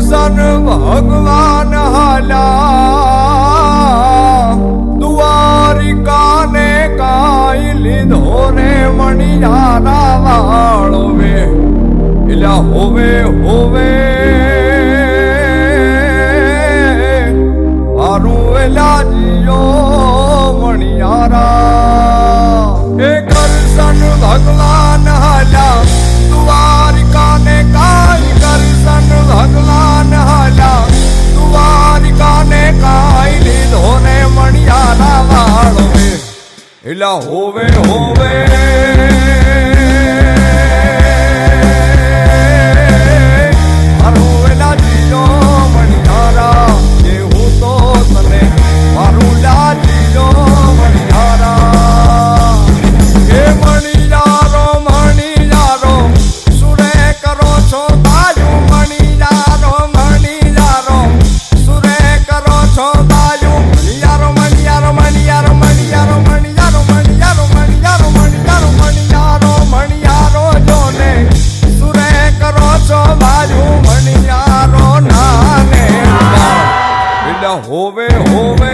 કરશન ભગવાન હાલા દ્વારિકાને કાઈ લીધો રે મણિયારા વાળો વે એલા હોવે હોવે મારું એલા જીઓ મણિયારા એ કરશન ભગવાન હાલા દ્વારિકાને કાઈ કરશન ભગવાન હાલા દ્વારિકાને કાઈ લીધો ને મણિયારા વાળો વે એલા હોવે હોવે મારું એલા જીઓ મણિયારા એ હું તો તને મારું લા જીઓ મણિયારા એ મણિયારો મણિયારો સુરે કરો છો બાજુ મણિયારો મણિયારો સુરે કરો છો બાજુ મણિયારો મણિયારો મણિયારો મણિયારો મણિયારો મણિયારો મણિયારો મણિયારો મણિયારો મણિયારો જોને સુરે કરો છો બાજુ મણિયારો નાને એટલે હોવે હોવે